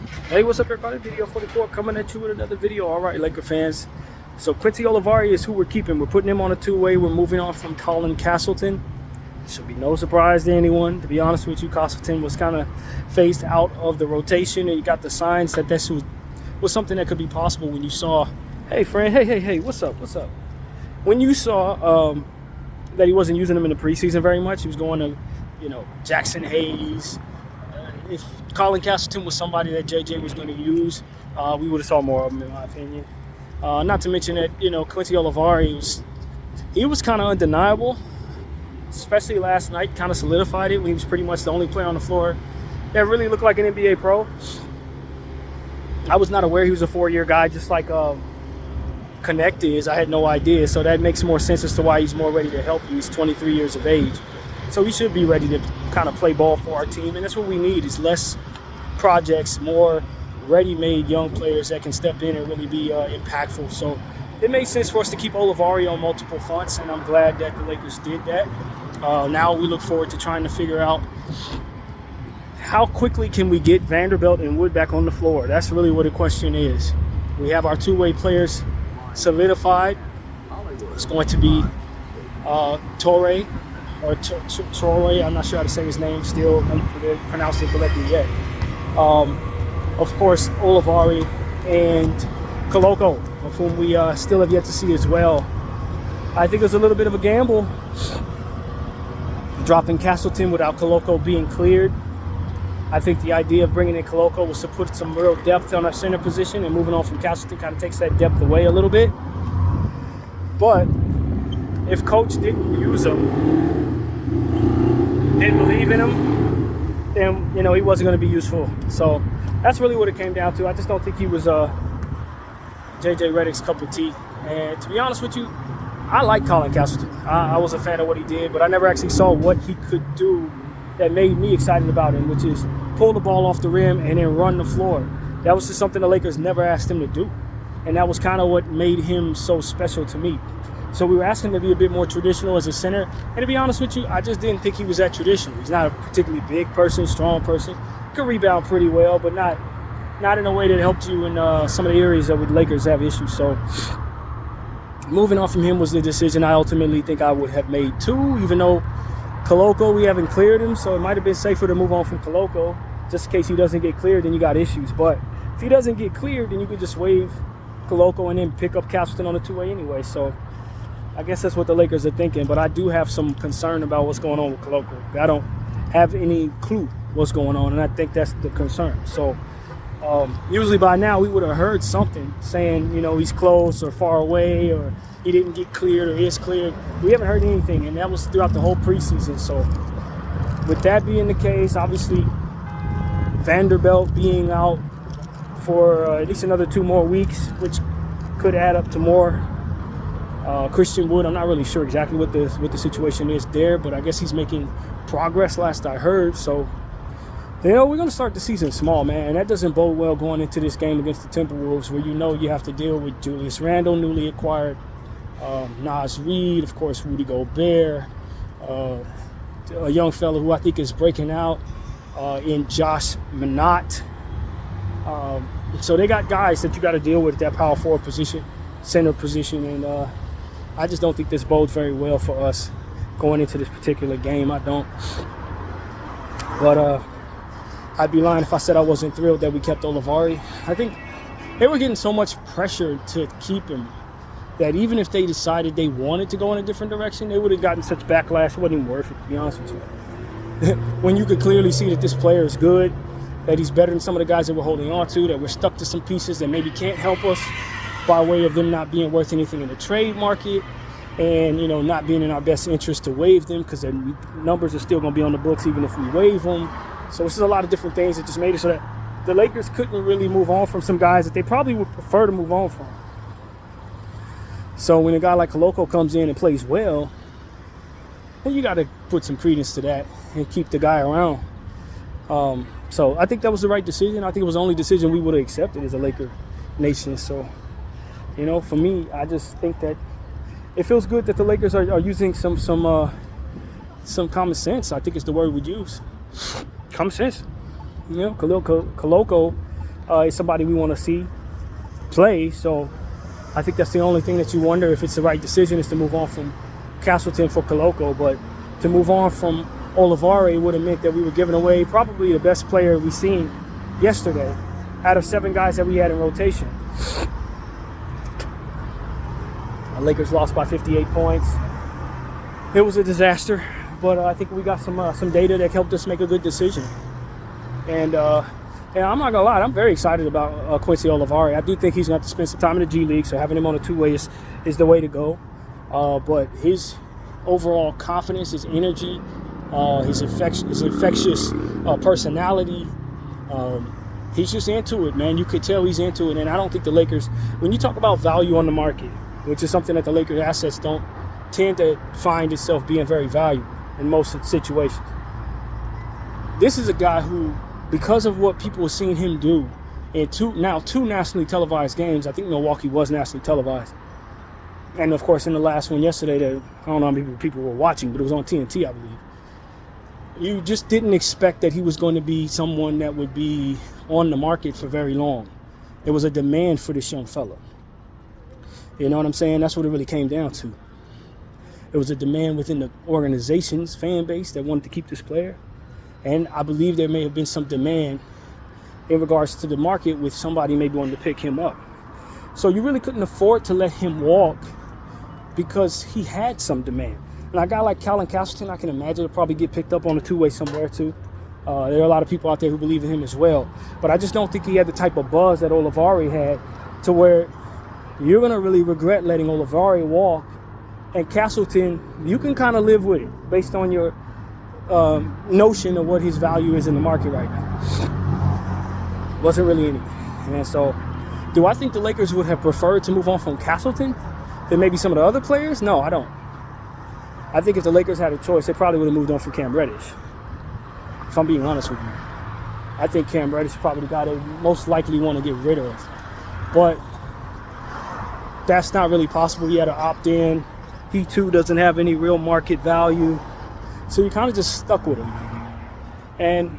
Hey, what's up, everybody? Video 44 coming at you with another video. All right, Laker fans. So Quincy Olivari is who we're keeping. We're putting him on a two-way. We're moving on from Colin Castleton. Should be no surprise to anyone. To be honest with you, Castleton was kind of phased out of the rotation, and you got the signs that this was something that could be possible when you saw, hey, friend, hey, what's up? When you saw that he wasn't using him in the preseason very much, he was going to, Jackson Hayes. If Colin Castleton was somebody that JJ was going to use, we would have saw more of him, in my opinion. Not to mention that, Quincy Olivari was kind of undeniable, especially last night, kind of solidified it when he was pretty much the only player on the floor that really looked like an NBA pro. I was not aware he was a 4-year guy, just like Connect is. I had no idea, so that makes more sense as to why he's more ready to help you. He's 23 years of age. So he should be ready to kind of play ball for our team, and that's what we need, is less projects, more ready-made young players that can step in and really be impactful. So it made sense for us to keep Olivari on multiple fronts, and I'm glad that the Lakers did that. Now we look forward to trying to figure out how quickly can we get Vanderbilt and Wood back on the floor. That's really what the question is. We have our two-way players solidified. It's going to be Torrey, I'm not sure how to say his name, still haven't pronounced it correctly yet. Of course, Olivari and Koloko, of whom we still have yet to see as well. I think it was a little bit of a gamble dropping Castleton without Koloko being cleared. I think the idea of bringing in Koloko was to put some real depth on our center position, and moving on from Castleton kind of takes that depth away a little bit. But if Coach didn't use him, didn't believe in him, then he wasn't going to be useful. So that's really what it came down to. I just don't think he was JJ Redick's cup of tea. And to be honest with you, I like Colin Castleton. I was a fan of what he did, but I never actually saw what he could do that made me excited about him, which is pull the ball off the rim and then run the floor. That was just something the Lakers never asked him to do. And that was kind of what made him so special to me. So we were asking him to be a bit more traditional as a center. And to be honest with you, I just didn't think he was that traditional. He's not a particularly big person, strong person. Could rebound pretty well, but not in a way that helped you in some of the areas that the Lakers have issues. So moving on from him was the decision I ultimately think I would have made too, even though Koloko, we haven't cleared him, so it might have been safer to move on from Koloko, just in case he doesn't get cleared, then you got issues. But if he doesn't get cleared, then you could just waive Koloko and then pick up Castleton on the two-way anyway. So I guess that's what the Lakers are thinking, but I do have some concern about what's going on with Koloko. I don't have any clue what's going on, and I think that's the concern. So usually by now we would have heard something saying, he's close or far away, or he didn't get cleared or is cleared. We haven't heard anything, and that was throughout the whole preseason. So with that being the case, obviously Vanderbilt being out for at least another 2 more weeks, which could add up to more. Christian Wood, I'm not really sure exactly what the situation is there, but I guess he's making progress last I heard. So, we're going to start the season small, man. And that doesn't bode well going into this game against the Timberwolves, where you have to deal with Julius Randle, newly acquired, Naz Reid, of course, Rudy Gobert, a young fellow who I think is breaking out in Josh Minott. So they got guys that you got to deal with at that power forward position, center position, and I just don't think this bodes very well for us going into this particular game. I don't. But I'd be lying if I said I wasn't thrilled that we kept Olivari. I think they were getting so much pressure to keep him that even if they decided they wanted to go in a different direction, they would have gotten such backlash. It wasn't even worth it, to be honest with you. When you could clearly see that this player is good, that he's better than some of the guys that we're holding on to, that we're stuck to some pieces that maybe can't help us by way of them not being worth anything in the trade market, and not being in our best interest to waive them, because their numbers are still going to be on the books even if we waive them. So this is a lot of different things that just made it so that the Lakers couldn't really move on from some guys that they probably would prefer to move on from. So when a guy like Koloko comes in and plays well, then you got to put some credence to that and keep the guy around. So I think that was the right decision. I think it was the only decision we would have accepted as a Laker nation. So, for me, I just think that it feels good that the Lakers are using some common sense. I think it's the word we'd use. Common sense. Koloko is somebody we want to see play. So I think that's the only thing that you wonder if it's the right decision, is to move on from Castleton for Koloko. But to move on from Olivari would have meant that we were giving away probably the best player we've seen yesterday out of 7 guys that we had in rotation. The Lakers lost by 58 points. It was a disaster, but I think we got some data that helped us make a good decision. And I'm not gonna lie, I'm very excited about Quincy Olivari. I do think he's gonna have to spend some time in the G League, so having him on a two-way is the way to go. But his overall confidence, his energy, his infectious personality, he's just into it, man. You could tell he's into it. And I don't think the Lakers, when you talk about value on the market, which is something that the Lakers assets don't tend to find itself being very valuable in most situations, this is a guy who, because of what people have seen him do in two nationally televised games, I think Milwaukee was nationally televised, and of course in the last one yesterday that I don't know how many people were watching, but it was on TNT, I believe. You just didn't expect that he was going to be someone that would be on the market for very long. There was a demand for this young fella. You know what I'm saying? That's what it really came down to. There was a demand within the organization's fan base that wanted to keep this player. And I believe there may have been some demand in regards to the market with somebody maybe wanting to pick him up. So you really couldn't afford to let him walk because he had some demand. And a guy like Colin Castleton, I can imagine he'll probably get picked up on a two-way somewhere too. There are a lot of people out there who believe in him as well. But I just don't think he had the type of buzz that Olivari had, to where you're going to really regret letting Olivari walk. And Castleton, you can kind of live with it based on your notion of what his value is in the market right now. Wasn't really any. And so, do I think the Lakers would have preferred to move on from Castleton than maybe some of the other players? No, I don't. I think if the Lakers had a choice, they probably would have moved on from Cam Reddish, if I'm being honest with you. I think Cam Reddish is probably the guy they most likely want to get rid of. But that's not really possible. He had to opt in. He too doesn't have any real market value. So you kind of just stuck with him. And,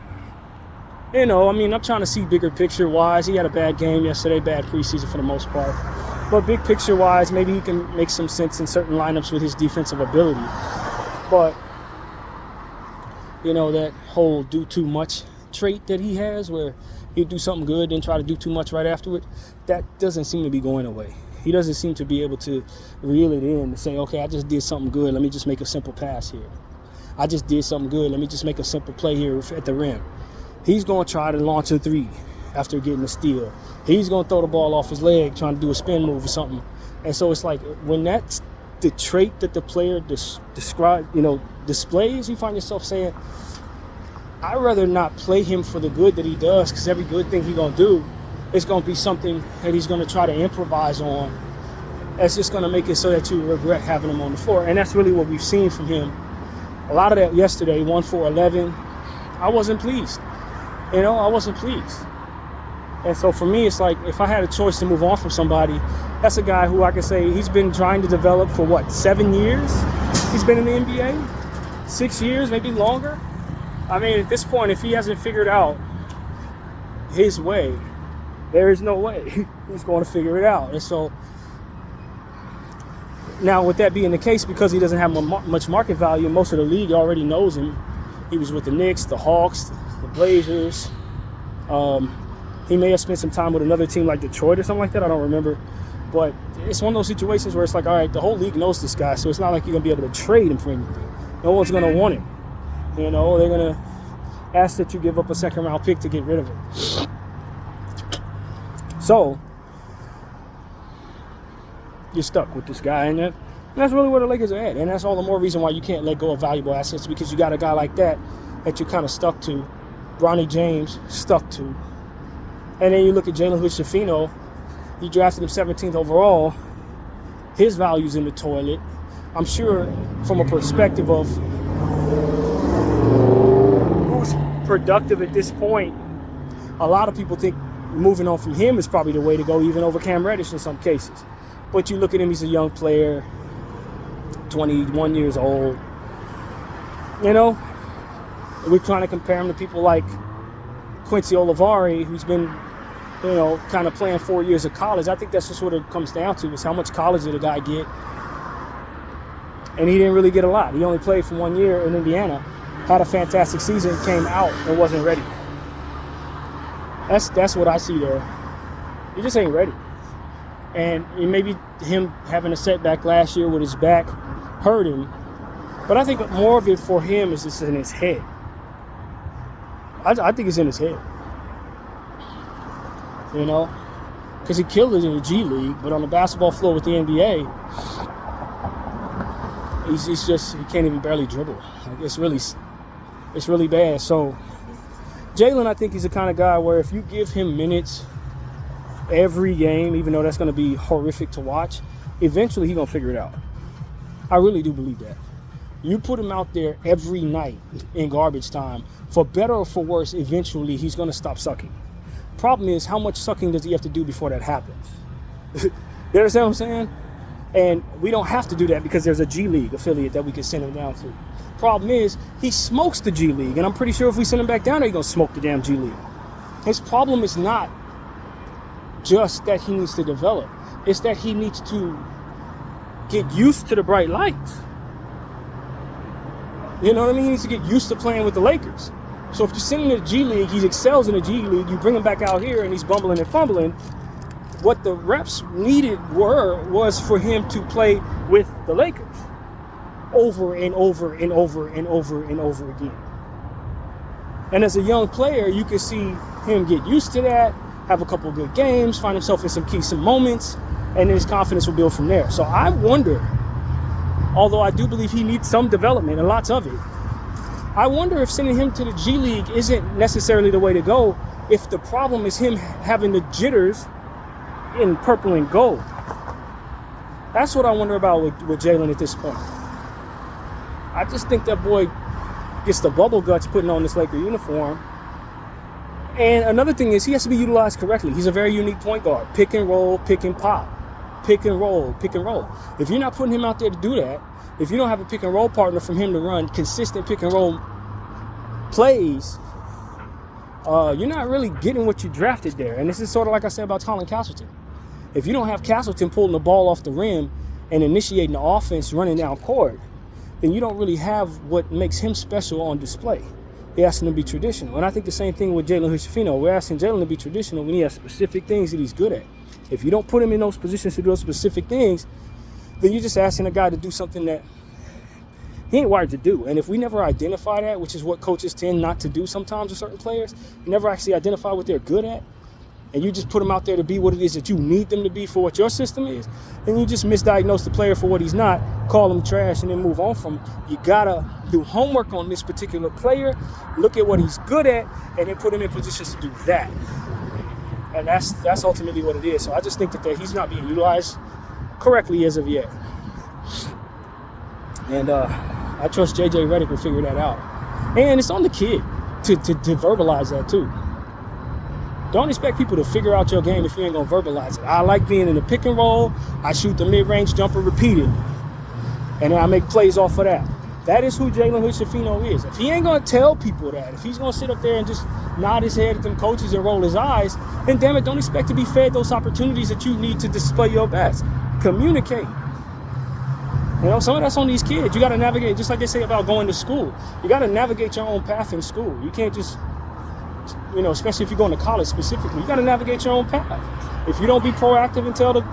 you know, I mean, I'm trying to see bigger picture-wise. He had a bad game yesterday, bad preseason for the most part. But big picture-wise, maybe he can make some sense in certain lineups with his defensive ability. But, you know, that whole do too much trait that he has, where he'll do something good and try to do too much right afterward, that doesn't seem to be going away. He doesn't seem to be able to reel it in and say, okay, I just did something good. Let me just make a simple pass here. I just did something good. Let me just make a simple play here at the rim. He's going to try to launch a three after getting a steal. He's going to throw the ball off his leg, trying to do a spin move or something. And so it's like, when that's the trait that the player displays, you find yourself saying, I'd rather not play him for the good that he does, because every good thing he's going to do is going to be something that he's going to try to improvise on. That's just going to make it so that you regret having him on the floor. And that's really what we've seen from him. A lot of that yesterday, 1 for 11, I wasn't pleased. You know, I wasn't pleased. And so for me, it's like, if I had a choice to move on from somebody, that's a guy who I can say he's been trying to develop for 7 years? He's been in the NBA? 6 years, maybe longer? I mean, at this point, if he hasn't figured out his way, there is no way he's going to figure it out. And so, now with that being the case, because he doesn't have much market value, most of the league already knows him. He was with the Knicks, the Hawks, the Blazers. He may have spent some time with another team like Detroit or something like that. I don't remember. But it's one of those situations where it's like, all right, the whole league knows this guy, so it's not like you're going to be able to trade him for anything. No one's going to want him. You know, they're going to ask that you give up a second-round pick to get rid of him. So, you're stuck with this guy, and that's really where the Lakers are at. And that's all the more reason why you can't let go of valuable assets, because you got a guy like that you're kind of stuck to. Bronny James, stuck to. And then you look at Jalen Hood-Schifino. You drafted him 17th overall. His value's in the toilet. I'm sure from a perspective of who's productive at this point, a lot of people think moving on from him is probably the way to go, even over Cam Reddish in some cases. But you look at him, he's a young player, 21 years old. You know, we're trying to compare him to people like Quincy Olivari, who's been kind of playing 4 years of college. I think that's just what it comes down to, is how much college did a guy get. And he didn't really get a lot. He only played for 1 year in Indiana, had a fantastic season, came out and wasn't ready. That's what I see there. He just ain't ready. And maybe him having a setback last year with his back hurt him. But I think more of it for him is just in his head. I think it's in his head. Because he killed it in the G League, but on the basketball floor with the NBA, he can't even barely dribble. Like, it's really bad. So Jalen, I think he's the kind of guy where if you give him minutes every game, even though that's going to be horrific to watch, eventually he's going to figure it out. I really do believe that. You put him out there every night in garbage time, for better or for worse, eventually he's going to stop sucking. Problem is, how much sucking does he have to do before that happens? You understand what I'm saying? And we don't have to do that because there's a G League affiliate that we can send him down to. Problem is, he smokes the G League, and I'm pretty sure if we send him back down there, he's going to smoke the damn G League. His problem is not just that he needs to develop. It's that he needs to get used to the bright lights. You know what I mean? He needs to get used to playing with the Lakers. So if you send him to the G League, he excels in the G League, you bring him back out here and he's bumbling and fumbling. What the reps needed was for him to play with the Lakers over and over and over and over and over again. And as a young player, you can see him get used to that, have a couple of good games, find himself in some moments, and then his confidence will build from there. So I wonder, although I do believe he needs some development and lots of it, I wonder if sending him to the G League isn't necessarily the way to go if the problem is him having the jitters in purple and gold. That's what I wonder about with Jalen at this point. I just think that boy gets the bubble guts putting on this Laker uniform. And another thing is he has to be utilized correctly. He's a very unique point guard. Pick and roll, pick and pop. Pick and roll, pick and roll. If you're not putting him out there to do that, if you don't have a pick and roll partner from him to run consistent pick and roll plays, you're not really getting what you drafted there. And this is sort of like I said about Colin Castleton. If you don't have Castleton pulling the ball off the rim and initiating the offense running down court, then you don't really have what makes him special on display. They're asking him to be traditional. And I think the same thing with Jalen Hood-Schifino. We're asking Jalen to be traditional when he has specific things that he's good at. If you don't put him in those positions to do those specific things, then you're just asking a guy to do something that he ain't wired to do. And if we never identify that, which is what coaches tend not to do sometimes with certain players, you never actually identify what they're good at, and you just put them out there to be what it is that you need them to be for what your system is, then you just misdiagnose the player for what he's not, call him trash, and then move on from him. You gotta do homework on this particular player, look at what he's good at, and then put him in positions to do that. And that's ultimately what it is. So I just think that he's not being utilized correctly as of yet. And I trust JJ Redick will figure that out. And it's on the kid to verbalize that too. Don't expect people to figure out your game if you ain't gonna verbalize it. I like being in the pick and roll. I shoot the mid-range jumper repeatedly, and then I make plays off of that. That is who Jalen Hood-Schifino is. If he ain't gonna tell people that, if he's gonna sit up there and just nod his head at them coaches and roll his eyes, then damn it, don't expect to be fed those opportunities that you need to display your best. Communicate. Some of that's on these kids. You got to navigate, just like they say about going to school. You got to navigate your own path in school. You can't just, especially if you're going to college specifically, you got to navigate your own path. If you don't be proactive and tell the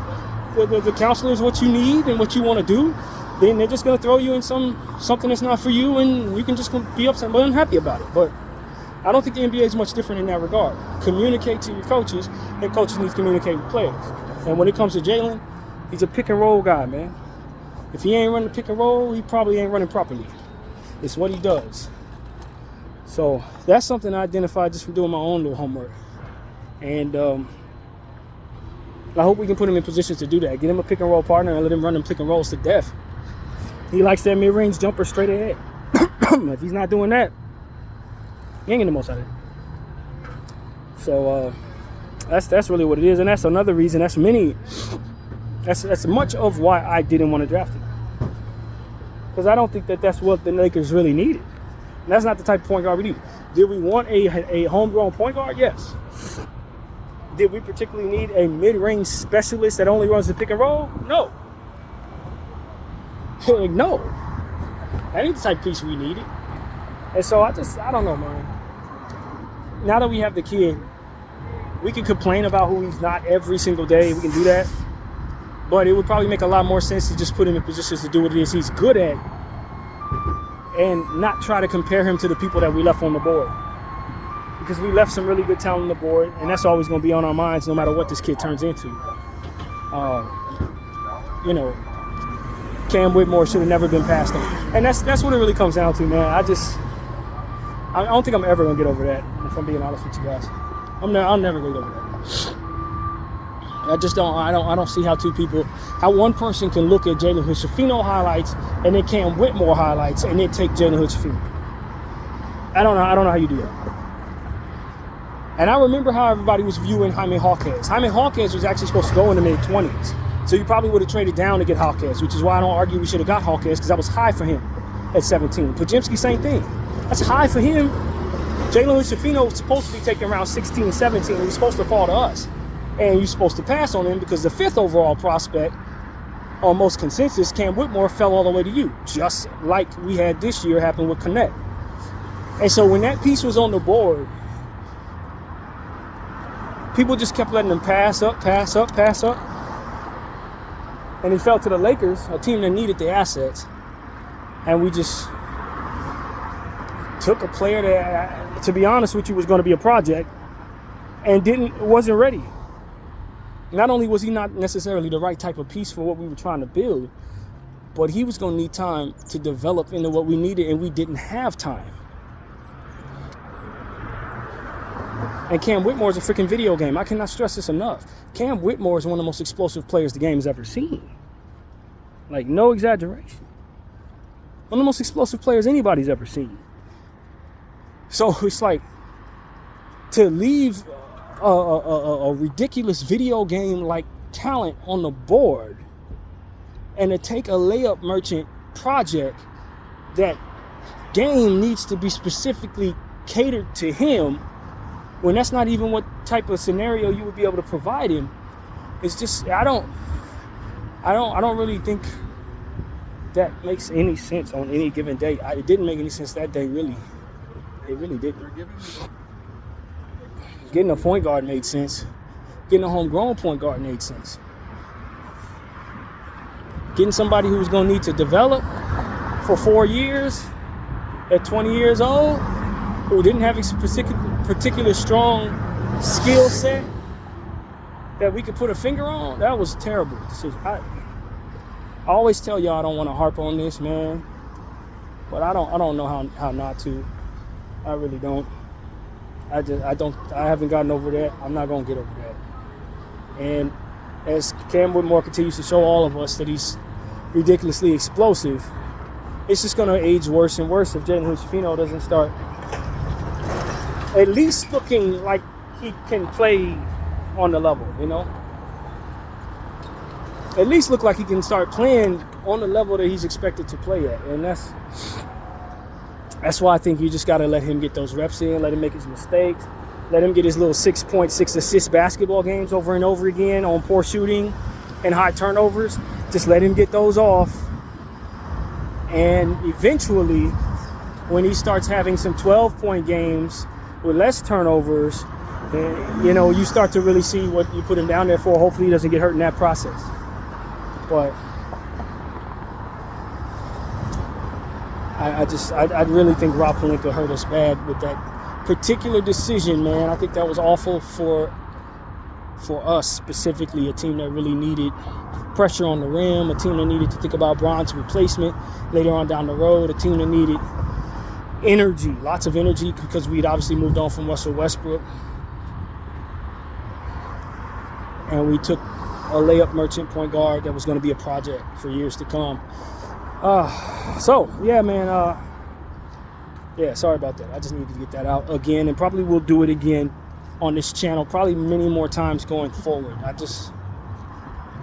counselors what you need and what you want to do, then they're just going to throw you in something that's not for you, and you can just be upset but unhappy about it. But I don't think the NBA is much different in that regard. Communicate to your coaches, and coaches need to communicate with players. And when it comes to Jalen, he's a pick and roll guy, man. If he ain't running pick and roll, he probably ain't running properly. It's what he does. So that's something I identified just from doing my own little homework. And I hope we can put him in positions to do that. Get him a pick and roll partner and let him run them pick and rolls to death. He likes that mid-range jumper straight ahead. If he's not doing that, he ain't getting the most out of it. So that's really what it is. And that's another reason. That's much of why I didn't want to draft him. Because I don't think that's what the Lakers really needed. And that's not the type of point guard we need. Did we want a homegrown point guard? Yes. Did we particularly need a mid-range specialist that only runs the pick and roll? No. No. That ain't the type of piece we needed. And so I don't know, man. Now that we have the kid, we can complain about who he's not every single day. We can do that. But it would probably make a lot more sense to just put him in positions to do what it is he's good at and not try to compare him to the people that we left on the board. Because we left some really good talent on the board, and that's always going to be on our minds no matter what this kid turns into. You know, Cam Whitmore should have never been passed on. And that's what it really comes down to, man. I don't think I'm ever going to get over that, if I'm being honest with you guys. I'll never get over that. I just don't. I don't see how one person can look at Jalen Hood-Schifino highlights and then Cam Whitmore highlights and then take Jalen Hood-Schifino. I don't know how you do that. And I remember how everybody was viewing Jaime Jaquez. Jaime Jaquez was actually supposed to go in the mid-20s. So you probably would have traded down to get Jaquez, which is why I don't argue we should have got Jaquez, because that was high for him at 17. Podziemski, same thing. That's high for him. Jalen Hood-Schifino was supposed to be taken around 16, 17. He was supposed to fall to us. And you're supposed to pass on him because the 5th overall prospect, on most consensus, Cam Whitmore, fell all the way to you, just like we had this year happen with Connect. And so when that piece was on the board, people just kept letting him pass up. And he fell to the Lakers, a team that needed the assets. And we just took a player that, to be honest with you, was going to be a project and wasn't ready. Not only was he not necessarily the right type of piece for what we were trying to build, but he was going to need time to develop into what we needed, and we didn't have time. And Cam Whitmore is a freaking video game. I cannot stress this enough. Cam Whitmore is one of the most explosive players the game has ever seen. Like, no exaggeration. One of the most explosive players anybody's ever seen. So it's like, to leave a ridiculous video game like talent on the board and to take a layup merchant project that game needs to be specifically catered to him, when that's not even what type of scenario you would be able to provide him, it's just, I don't really think that makes any sense on any given day. It didn't make any sense that day, really. It really didn't. Getting a point guard made sense. Getting a homegrown point guard made sense. Getting somebody who was going to need to develop for 4 years at 20 years old, who didn't have a particular strong skill set that we could put a finger on, that was a terrible decision. I always tell y'all I don't want to harp on this, man, but I don't know how not to. I really don't. I haven't gotten over that. I'm not going to get over that. And as Cam Whitmore continues to show all of us that he's ridiculously explosive, it's just going to age worse and worse if Jalen Hood-Schifino doesn't start at least looking like he can play on the level, you know? At least look like he can start playing on the level that he's expected to play at. And that's why I think you just got to let him get those reps in, let him make his mistakes, let him get his little 6.6 assist basketball games over and over again on poor shooting and high turnovers. Just let him get those off. And eventually, when he starts having some 12-point games with less turnovers, you know, you start to really see what you put him down there for. Hopefully he doesn't get hurt in that process. But I really think Rob Pelinka hurt us bad with that particular decision, man. I think that was awful for us specifically, a team that really needed pressure on the rim, a team that needed to think about Bron's replacement later on down the road, a team that needed energy, lots of energy, because we'd obviously moved on from Russell Westbrook. And we took a layup merchant point guard that was going to be a project for years to come. So, yeah, man. Yeah, sorry about that. I just needed to get that out again, and probably will do it again on this channel, probably many more times going forward.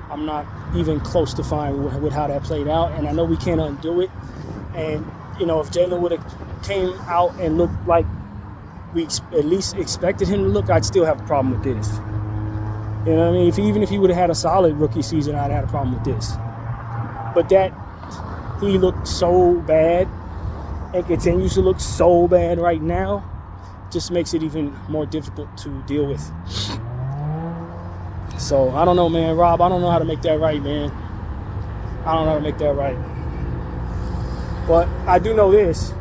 I'm not even close to fine with how that played out, and I know we can't undo it. And, you know, if Jalen would have came out and looked like we at least expected him to look, I'd still have a problem with this. You know what I mean? Even if he would have had a solid rookie season, I'd have had a problem with this. But that he looked so bad and continues to look so bad right now just makes it even more difficult to deal with. So, I don't know, man. Rob, I don't know how to make that right, man. I don't know how to make that right. But I do know this.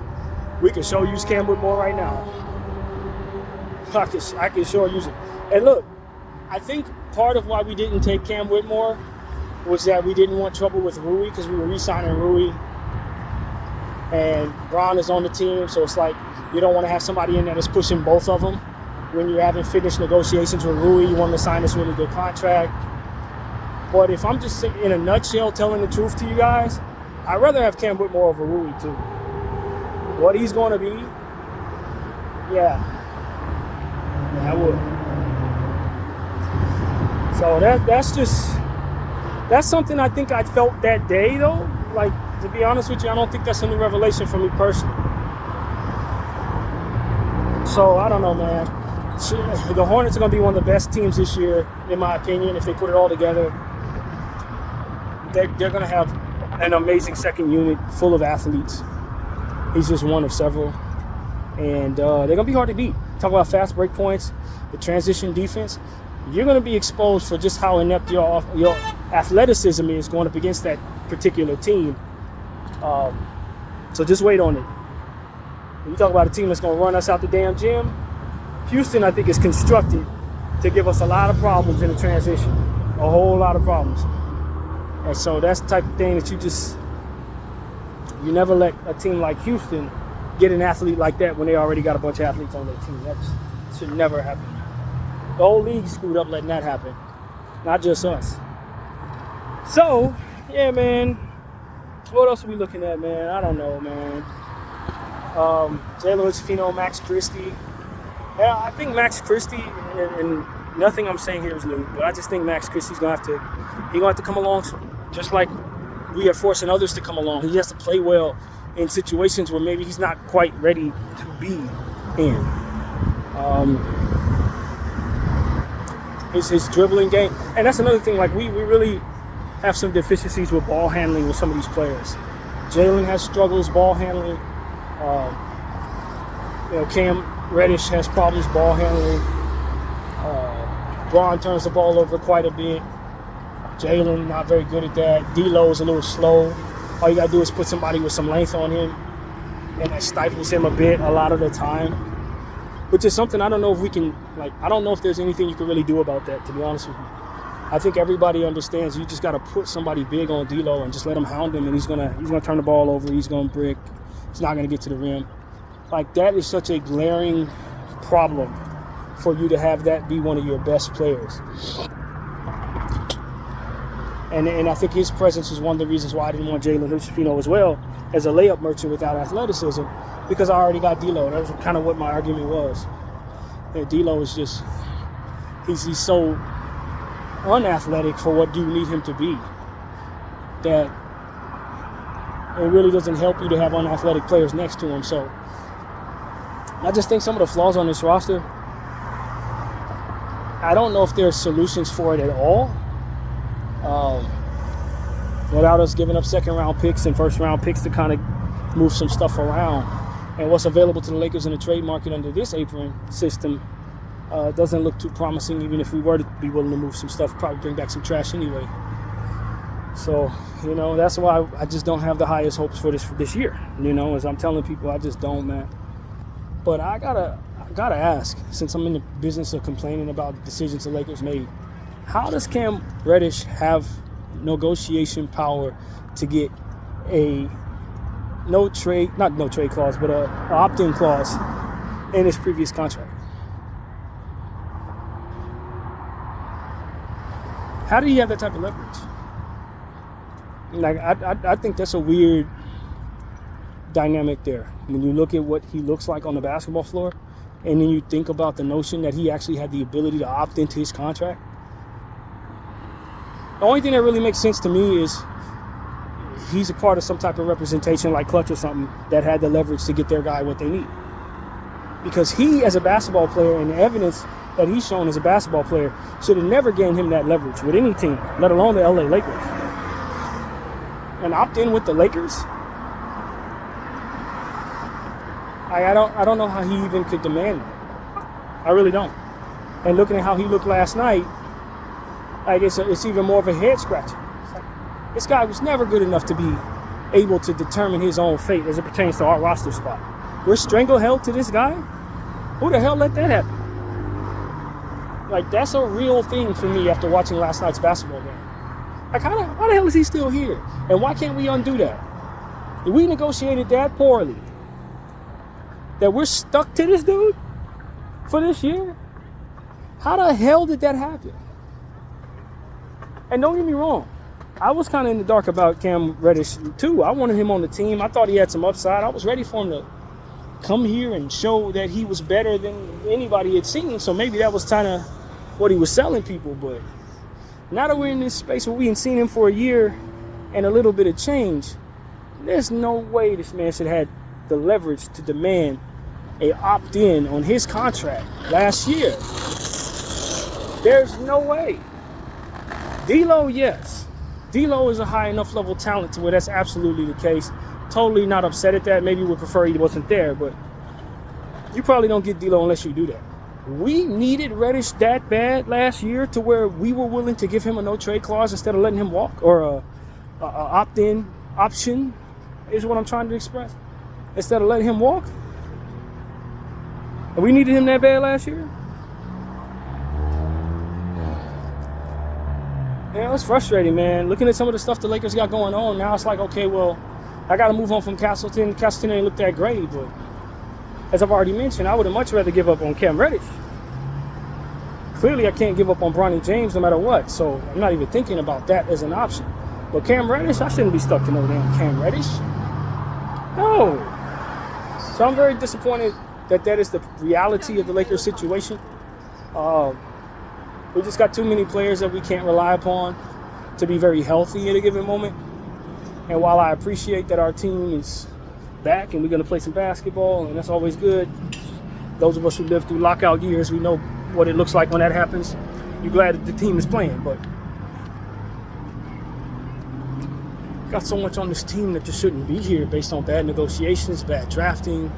We can sure use Cam Whitmore right now. I can sure use it. And look, I think part of why we didn't take Cam Whitmore was that we didn't want trouble with Rui, because we were re-signing Rui. And Bron is on the team, so it's like you don't want to have somebody in there that's pushing both of them. When you haven't finished negotiations with Rui, you want to sign this really good contract. But if I'm just in a nutshell telling the truth to you guys, I'd rather have Cam Whitmore over Rui too. What he's going to be, yeah, I would. So that's something I think I felt that day though. Like, to be honest with you, I don't think that's a new revelation for me personally. So I don't know, man. The Hornets are going to be one of the best teams this year, in my opinion, if they put it all together. They're going to have an amazing second unit full of athletes. He's just one of several. And they're going to be hard to beat. Talk about fast break points, the transition defense. You're going to be exposed for just how inept your athleticism is going up against that particular team. So just wait on it. When you talk about a team that's going to run us out the damn gym, Houston, I think, is constructed to give us a lot of problems in the transition. A whole lot of problems. And so that's the type of thing that you never let a team like Houston get an athlete like that when they already got a bunch of athletes on their team. That should never happen. The whole league screwed up letting that happen. Not just us. So, yeah, man. What else are we looking at, man? I don't know, man. Jalen Hood-Schifino, Max Christie. Yeah, I think Max Christie, and nothing I'm saying here is new, but I just think Max Christie's going to have to come along, just like we are forcing others to come along. He has to play well in situations where maybe he's not quite ready to be in. His dribbling game. And that's another thing, like we really have some deficiencies with ball handling with some of these players. Jalen has struggles ball handling. Cam Reddish has problems ball handling. Bron turns the ball over quite a bit. Jalen, not very good at that. D'Lo's a little slow. All you got to do is put somebody with some length on him, and that stifles him a bit a lot of the time, which is something I don't know if we can, I don't know if there's anything you can really do about that, to be honest with you. I think everybody understands you just got to put somebody big on D'Lo and just let him hound him, and he's gonna turn the ball over. He's gonna brick. He's not gonna get to the rim. That is such a glaring problem for you to have that be one of your best players. And I think his presence is one of the reasons why I didn't want Jalen Hood-Schifino as well as a layup merchant without athleticism, because I already got D'Lo. That was kind of what my argument was. And D'Lo is just, he's so unathletic for what you need him to be that it really doesn't help you to have unathletic players next to him. So I just think some of the flaws on this roster, I don't know if there's solutions for it at all. Without us giving up second-round picks and first-round picks to kind of move some stuff around. And what's available to the Lakers in the trade market under this apron system doesn't look too promising, even if we were to be willing to move some stuff, probably bring back some trash anyway. So, that's why I just don't have the highest hopes for this year. As I'm telling people, I just don't, man. But I gotta ask, since I'm in the business of complaining about the decisions the Lakers made, how does Cam Reddish have negotiation power to get a not no trade clause, but an opt-in clause in his previous contract? How do you have that type of leverage? I think that's a weird dynamic there. When you look at what he looks like on the basketball floor, and then you think about the notion that he actually had the ability to opt into his contract. The only thing that really makes sense to me is he's a part of some type of representation like Clutch or something that had the leverage to get their guy what they need. Because he, as a basketball player, and the evidence that he's shown as a basketball player should have never gained him that leverage with any team, let alone the LA Lakers. And opt in with the Lakers? I don't know how he even could demand that. I really don't. And looking at how he looked last night, like it's even more of a head scratcher. This guy was never good enough to be able to determine his own fate as it pertains to our roster spot. We're stranglehold to this guy? Who the hell let that happen? Like, that's a real thing for me after watching last night's basketball game. Like, how the hell is he still here? And why can't we undo that? We negotiated that poorly, that we're stuck to this dude for this year? How the hell did that happen? And don't get me wrong, I was kind of in the dark about Cam Reddish too. I wanted him on the team. I thought he had some upside. I was ready for him to come here and show that he was better than anybody had seen. So maybe that was kind of what he was selling people. But now that we're in this space where we ain't seen him for a year and a little bit of change, there's no way this man should have had the leverage to demand a opt-in on his contract last year. There's no way. D'Lo, yes. D'Lo is a high enough level talent to where that's absolutely the case. Totally not upset at that. Maybe would prefer he wasn't there, but you probably don't get D'Lo unless you do that. We needed Reddish that bad last year to where we were willing to give him a no-trade clause instead of letting him walk, or a opt-in option is what I'm trying to express, instead of letting him walk. And we needed him that bad last year. Yeah, it's frustrating, man. Looking at some of the stuff the Lakers got going on, now it's like, okay, well, I got to move on from Castleton. Castleton ain't looked that great, but as I've already mentioned, I would have much rather give up on Cam Reddish. Clearly, I can't give up on Bronny James no matter what, so I'm not even thinking about that as an option. But Cam Reddish, I shouldn't be stuck to no damn Cam Reddish. No. So I'm very disappointed that is the reality of the Lakers situation. We just got too many players that we can't rely upon to be very healthy at a given moment. And while I appreciate that our team is back and we're going to play some basketball, and that's always good, those of us who lived through lockout years, we know what it looks like when that happens. You're glad that the team is playing, but got so much on this team that just shouldn't be here based on bad negotiations, bad drafting,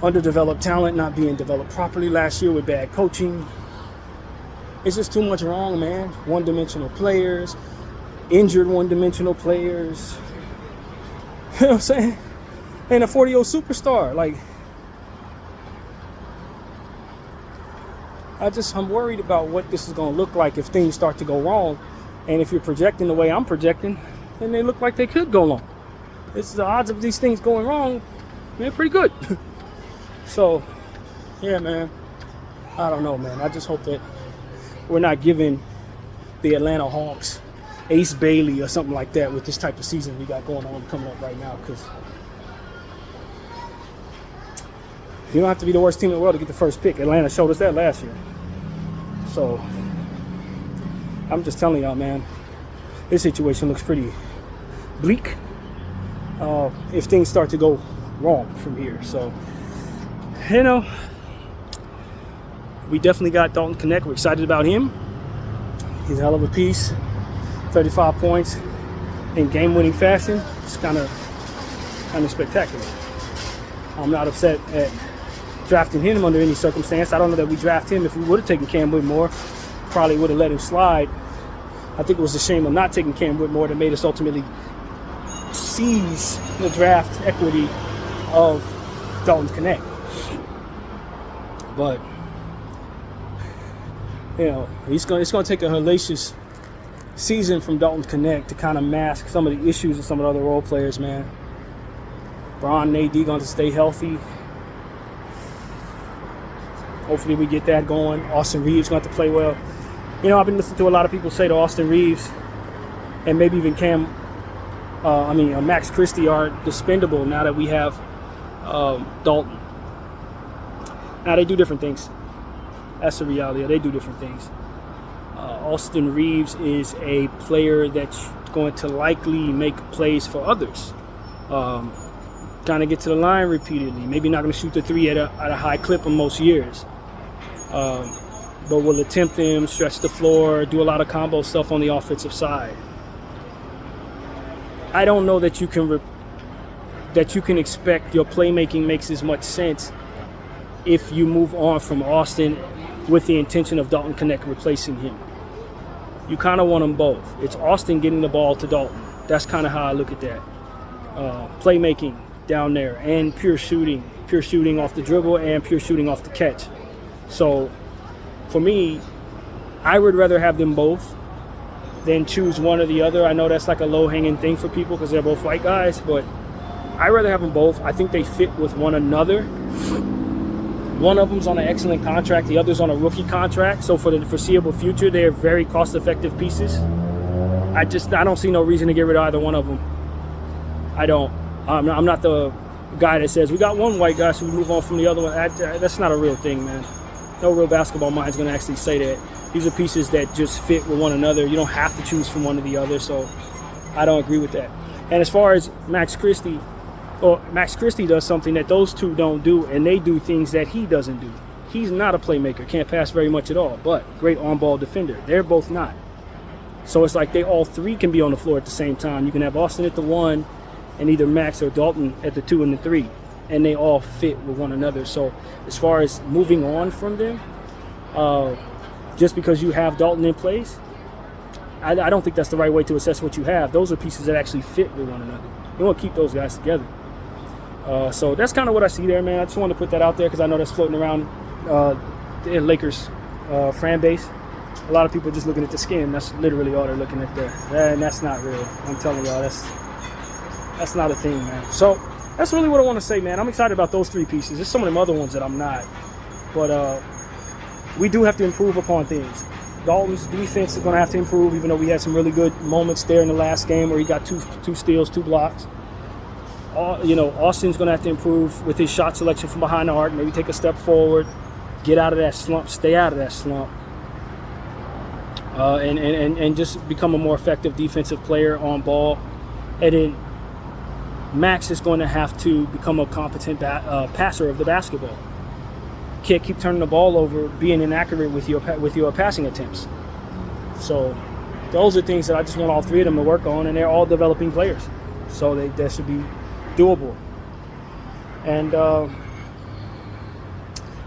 underdeveloped talent not being developed properly last year with bad coaching. It's just too much wrong, man. One-dimensional players, injured one-dimensional players. You know what I'm saying? And a 40-year-old superstar. Like, I'm worried about what this is going to look like if things start to go wrong. And if you're projecting the way I'm projecting, then they look like they could go wrong. It's the odds of these things going wrong, man, pretty good. So, yeah, man. I don't know, man. I just hope that we're not giving the Atlanta Hawks Ace Bailey or something like that with this type of season we got going on coming up right now, because you don't have to be the worst team in the world to get the first pick. Atlanta showed us that last year. So I'm just telling y'all, man, this situation looks pretty bleak if things start to go wrong from here. So, you know, we definitely got Dalton Knecht. We're excited about him. He's a hell of a piece. 35 points in game-winning fashion. It's kind of spectacular. I'm not upset at drafting him under any circumstance. I don't know that we draft him. If we would have taken Cam Whitmore, probably would have let him slide. I think it was a shame of not taking Cam Whitmore that made us ultimately seize the draft equity of Dalton Knecht. But you know, it's going to take a hellacious season from Dalton Knecht to kind of mask some of the issues of some of the other role players, man. Bron and AD going to stay healthy. Hopefully we get that going. Austin Reeves going to play well. You know, I've been listening to a lot of people say that Austin Reeves and maybe even Max Christie are dispendable now that we have Dalton. Now, they do different things. That's the reality. They do different things. Austin Reeves is a player that's going to likely make plays for others. Kind of get to the line repeatedly. Maybe not going to shoot the three at a high clip in most years. but will attempt them, stretch the floor, do a lot of combo stuff on the offensive side. I don't know that you can expect your playmaking makes as much sense if you move on from Austin with the intention of Dalton Knecht replacing him. You kind of want them both. It's Austin getting the ball to Dalton. That's kind of how I look at that. Playmaking down there and pure shooting off the dribble and pure shooting off the catch. So for me, I would rather have them both than choose one or the other. I know that's like a low-hanging thing for people because they're both white guys, but I'd rather have them both. I think they fit with one another. One of them's on an excellent contract, the other's on a rookie contract. So for the foreseeable future, they're very cost-effective pieces. I don't see no reason to get rid of either one of them. I don't. I'm not the guy that says we got one white guy, so we move on from the other one. That's not a real thing, man. No real basketball mind is going to actually say that. These are pieces that just fit with one another. You don't have to choose from one or the other, so I don't agree with that. And as far as Max Christie does something that those two don't do, and they do things that he doesn't do. He's not a playmaker, can't pass very much at all, but great on-ball defender. They're both not. So it's like they all three can be on the floor at the same time. You can have Austin at the 1 and either Max or Dalton at the 2 and the 3, and they all fit with one another. So as far as moving on from them, just because you have Dalton in place, I don't think that's the right way to assess what you have. Those are pieces that actually fit with one another. You want to keep those guys together. So that's kind of what I see there, man. I just wanted to put that out there because I know that's floating around the Lakers fan base. A lot of people just looking at the skin. That's literally all they're looking at there. And that's not real. I'm telling y'all, that's not a thing, man. So that's really what I want to say, man. I'm excited about those three pieces. There's some of them other ones that I'm not. But we do have to improve upon things. Dalton's defense is going to have to improve, even though we had some really good moments there in the last game where he got two steals, 2 blocks. Austin's going to have to improve with his shot selection from behind the arc, maybe take a step forward, get out of that slump, stay out of that slump, and just become a more effective defensive player on ball. And then Max is going to have to become a competent passer of the basketball. Can't keep turning the ball over, being inaccurate with your passing attempts. So those are things that I just want all three of them to work on, and they're all developing players. So that should be doable. And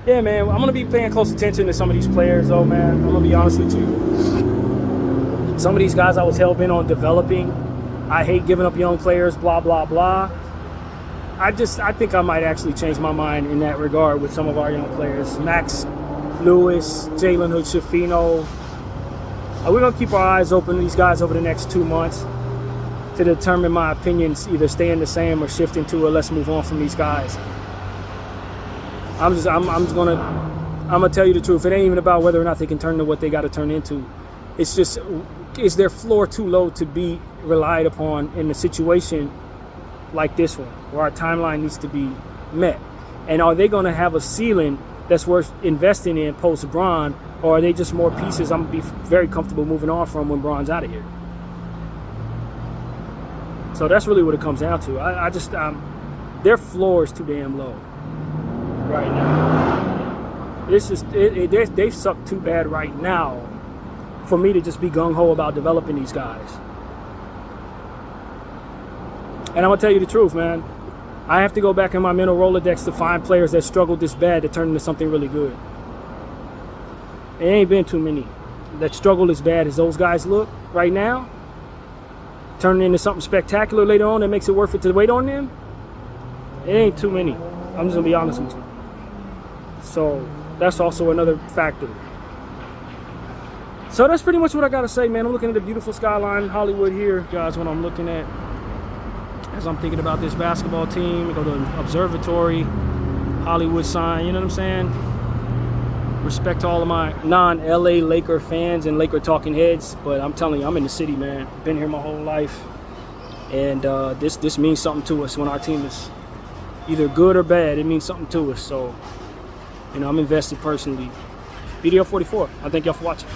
yeah, man, I'm going to be paying close attention to some of these players, though, man. I'm going to be honest with you. Some of these guys I was hell-bent on developing. I hate giving up young players, blah, blah, blah. I think I might actually change my mind in that regard with some of our young players. Max Lewis, Jalen Hood-Schifino. We're going to keep our eyes open to these guys over the next 2 months to determine my opinions, either staying the same or shifting to, or let's move on from these guys. I'm gonna tell you the truth. It ain't even about whether or not they can turn into what they got to turn into. It's just, is their floor too low to be relied upon in a situation like this one, where our timeline needs to be met? And are they going to have a ceiling that's worth investing in post Bron, or are they just more pieces I'm going to be very comfortable moving on from when Bron's out of here? So that's really what it comes down to. Their floor is too damn low right now. They suck too bad right now for me to just be gung-ho about developing these guys. And I'm going to tell you the truth, man. I have to go back in my mental Rolodex to find players that struggled this bad to turn into something really good. There ain't been too many that struggle as bad as those guys look right now. Turning into something spectacular later on that makes it worth it to wait on them. It ain't too many. I'm just going to be honest with you. So that's also another factor. So that's pretty much what I got to say, man. I'm looking at the beautiful skyline, Hollywood here, guys, what I'm looking at as I'm thinking about this basketball team. Go to the observatory, Hollywood sign, you know what I'm saying? Respect to all of my non-LA Laker fans and Laker talking heads, but I'm telling you, I'm in the city, man. Been here my whole life. And this means something to us when our team is either good or bad. It means something to us. So, I'm invested personally. BDL 44. I thank y'all for watching.